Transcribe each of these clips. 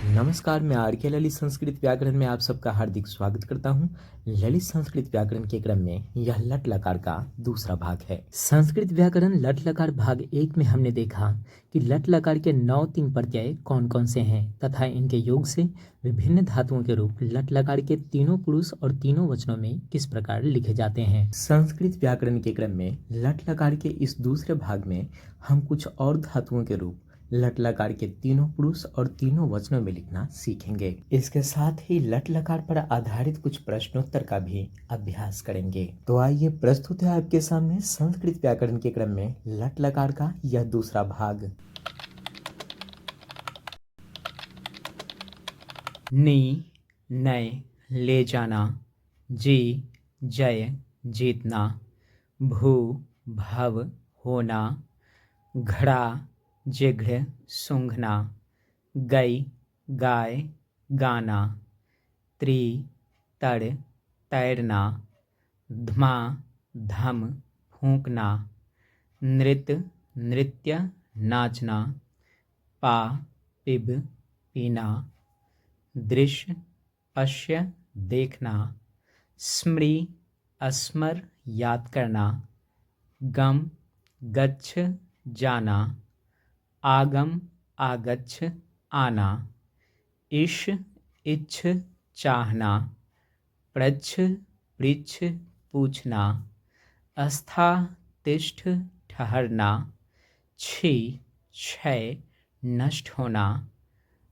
नमस्कार, मैं आर.के. ललित संस्कृत व्याकरण में आप सबका हार्दिक स्वागत करता हूं। ललित संस्कृत व्याकरण के क्रम में यह लट लकार का दूसरा भाग है। संस्कृत व्याकरण लट लकार भाग 1 में हमने देखा कि लट लकार के 9 तीन प्रत्यय कौन कौन से हैं तथा इनके योग से विभिन्न धातुओं के रूप लट लकार के तीनों पुरुष और तीनों वचनों में किस प्रकार लिखे जाते हैं। संस्कृत व्याकरण के क्रम में लट लकार के इस दूसरे भाग में हम कुछ और धातुओं के रूप लट लकार के तीनों पुरुष और तीनों वचनों में लिखना सीखेंगे। इसके साथ ही लट लकार पर आधारित कुछ प्रश्नोत्तर का भी अभ्यास करेंगे। तो आइए, प्रस्तुत है आपके सामने संस्कृत व्याकरण के क्रम में लट लकार का यह दूसरा भाग। नी, नय, ले जाना, जी, जय, जीतना, भू, भव, होना, घड़ा, जिघ्र, सूंघना, गई, गाय, गाना, त्रि, तड़, तैरना, धमा, धम, फूंकना, नृत्य, नृत्य, नाचना, पा, पिब, पीना, दृश्य, पश्य, देखना, स्मृ, स्मर, याद करना, गम, गच्छ, जाना, आगम, आगच्छ, आना, इश, इच्छ, चाहना, पृच्छ, पृच्छ, पूछना, अस्था, तिष्ठ, ठहरना, छी, क्षय, नष्ट होना,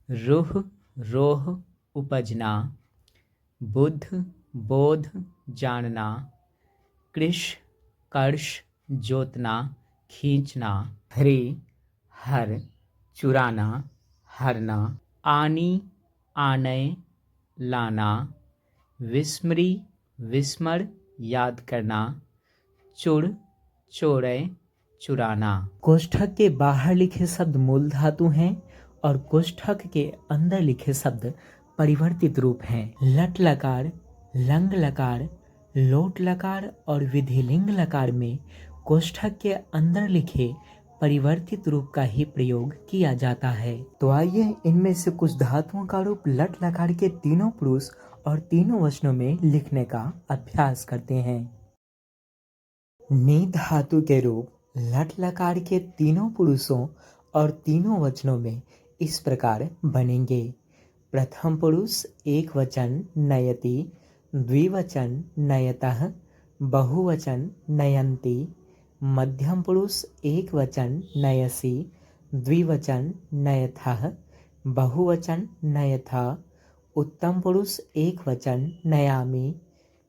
रुह, रोह, उपजना, बुद्ध, बोध, जानना, कृश, कर्ष, जोतना, खींचना, हरि, हर, चुराना, हरना, आनी, आनय, लाना, विस्मृ, विस्मर, याद करना, चुड़, चोरय, चुराना। कोष्ठक के बाहर लिखे शब्द मूल धातु हैं और कोष्ठक के अंदर लिखे शब्द परिवर्तित रूप हैं। लट लकार, लंग लकार, लोट लकार और विधिलिंग लकार में कोष्ठक के अंदर लिखे परिवर्तित रूप का ही प्रयोग किया जाता है। तो आइए, इनमें से कुछ धातुओं का रूप लट लकार के तीनों पुरुष और तीनों वचनों में लिखने का अभ्यास करते हैं। नी धातु के रूप लट लकार के तीनों पुरुषों और तीनों वचनों में इस प्रकार बनेंगे। प्रथम पुरुष एक वचन नयति, द्विवचन नयतः, बहुवचन नयन्ति, मध्यम पुरुष एक वचन नयसि, द्विवचन नयथः, बहुवचन नयथा, उत्तम पुरुष एक वचन नयामि,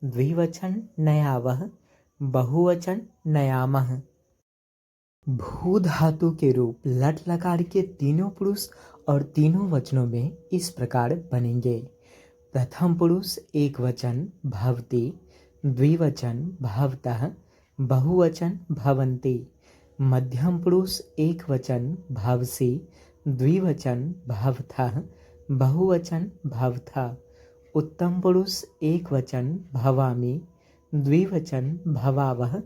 द्विवचन नयावः, बहुवचन नयामः। भू धातु के रूप लट लकार के तीनों पुरुष और तीनों वचनों में इस प्रकार बनेंगे। प्रथम पुरुष एक वचन भवति, द्विवचन भवतः, बहुवचन भवन्ति, मध्यम पुरुष एक वचन भवसि, द्विवचन भवथः, बहुवचन भवथा, उत्तम पुरुष एक वचन भवामि, द्विवचन भवावः,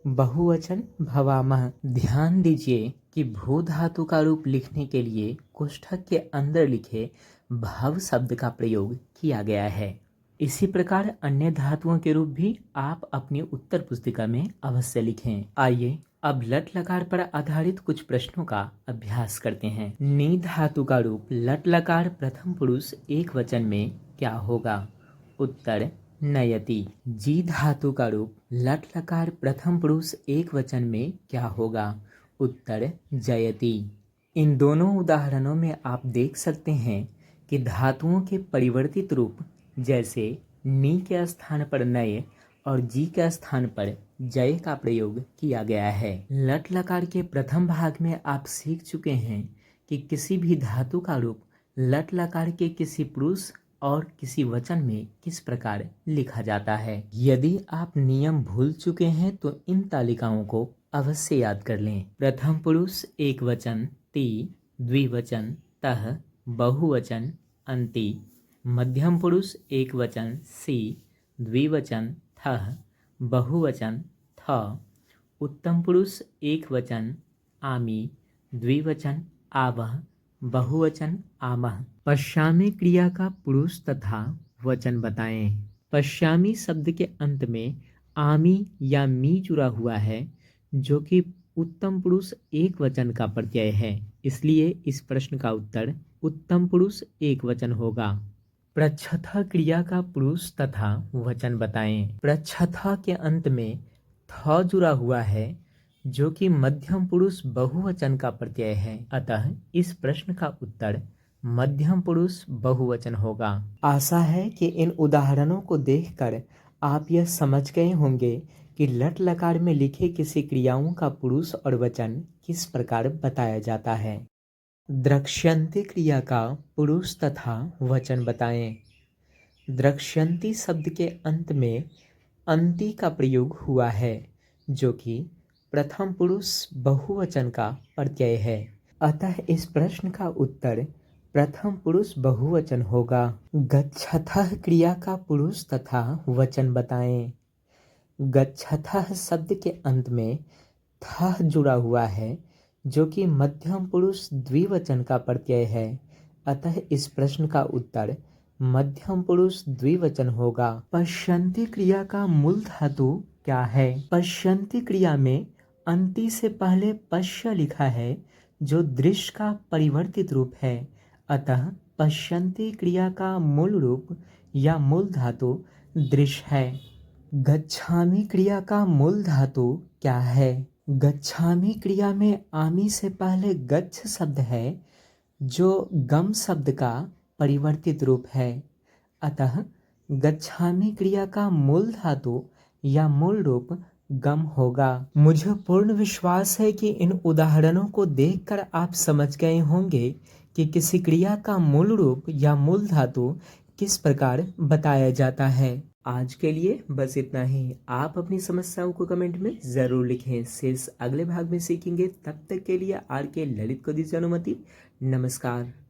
बहुवचन भवामः। ध्यान दीजिए कि भू धातु का रूप लिखने के लिए कोष्ठक के अंदर लिखे भव शब्द का प्रयोग किया गया है। इसी प्रकार अन्य धातुओं के रूप भी आप अपनी उत्तर पुस्तिका में अवश्य लिखें। आइए, अब लट लकार पर आधारित कुछ प्रश्नों का अभ्यास करते हैं। नी धातु का रूप लट लकार प्रथम पुरुष एक वचन में क्या होगा? उत्तर नयति। जी धातु का रूप लट लकार प्रथम पुरुष एक वचन में क्या होगा? उत्तर जयति। इन दोनों उदाहरणों में आप देख सकते हैं कि धातुओं के परिवर्तित रूप जैसे नी के स्थान पर नय और जी के स्थान पर जय का प्रयोग किया गया है। लट लकार के प्रथम भाग में आप सीख चुके हैं कि किसी भी धातु का रूप लट लकार के किसी पुरुष और किसी वचन में किस प्रकार लिखा जाता है। यदि आप नियम भूल चुके हैं तो इन तालिकाओं को अवश्य याद कर लें। प्रथम पुरुष एक वचन ति, द्विवचन तः, बहुवचन अंति, मध्यम पुरुष एक वचन सि, द्विवचन थः, बहुवचन थ, उत्तम पुरुष एक वचन आमि, द्विवचन आवः, बहुवचन आमः। पश्यामि क्रिया का पुरुष तथा वचन बताएं। पश्यामि शब्द के अंत में आमि या मी जुड़ा हुआ है, जो कि उत्तम पुरुष एक वचन का प्रत्यय है, इसलिए इस प्रश्न का उत्तर उत्तम पुरुष एक वचन होगा। प्रच्छथा क्रिया का पुरुष तथा वचन बताएं। प्रच्छथा के अंत में थ जुड़ा हुआ है, जो कि मध्यम पुरुष बहुवचन का प्रत्यय है, अतः इस प्रश्न का उत्तर मध्यम पुरुष बहुवचन होगा। आशा है कि इन उदाहरणों को देखकर आप यह समझ गए होंगे कि लट लकार में लिखे किसी क्रियाओं का पुरुष और वचन किस प्रकार बताया जाता है। द्रक्ष्यन्ति क्रिया का पुरुष तथा वचन बताएं। द्रक्ष्यन्ति शब्द के अंत में अंति का प्रयोग हुआ है, जो कि प्रथम पुरुष बहुवचन का प्रत्यय है, अतः इस प्रश्न का उत्तर प्रथम पुरुष बहुवचन होगा। गच्छथः क्रिया का पुरुष तथा वचन बताएं। गच्छथः शब्द के अंत में थः जुड़ा हुआ है, जो कि मध्यम पुरुष द्विवचन का प्रत्यय है, अतः इस प्रश्न का उत्तर मध्यम पुरुष द्विवचन होगा। पश्यन्ति क्रिया का मूल धातु क्या है? पश्यन्ति क्रिया में अंति से पहले पश्य लिखा है, जो दृश्य का परिवर्तित रूप है, अतः पश्यन्ति क्रिया का मूल रूप या मूल धातु दृश्य है। गच्छामि क्रिया का मूल धातु क्या है? गच्छामि क्रिया में आमि से पहले गच्छ शब्द है, जो गम शब्द का परिवर्तित रूप है, अतः गच्छामि क्रिया का मूल धातु या मूल रूप गम होगा। मुझे पूर्ण विश्वास है कि इन उदाहरणों को देखकर आप समझ गए होंगे कि किसी क्रिया का मूल रूप या मूल धातु किस प्रकार बताया जाता है। आज के लिए बस इतना ही। आप अपनी समस्याओं को कमेंट में ज़रूर लिखें। शेष अगले भाग में सीखेंगे। तब तक के लिए आर के ललित को दीजिए अनुमति। नमस्कार।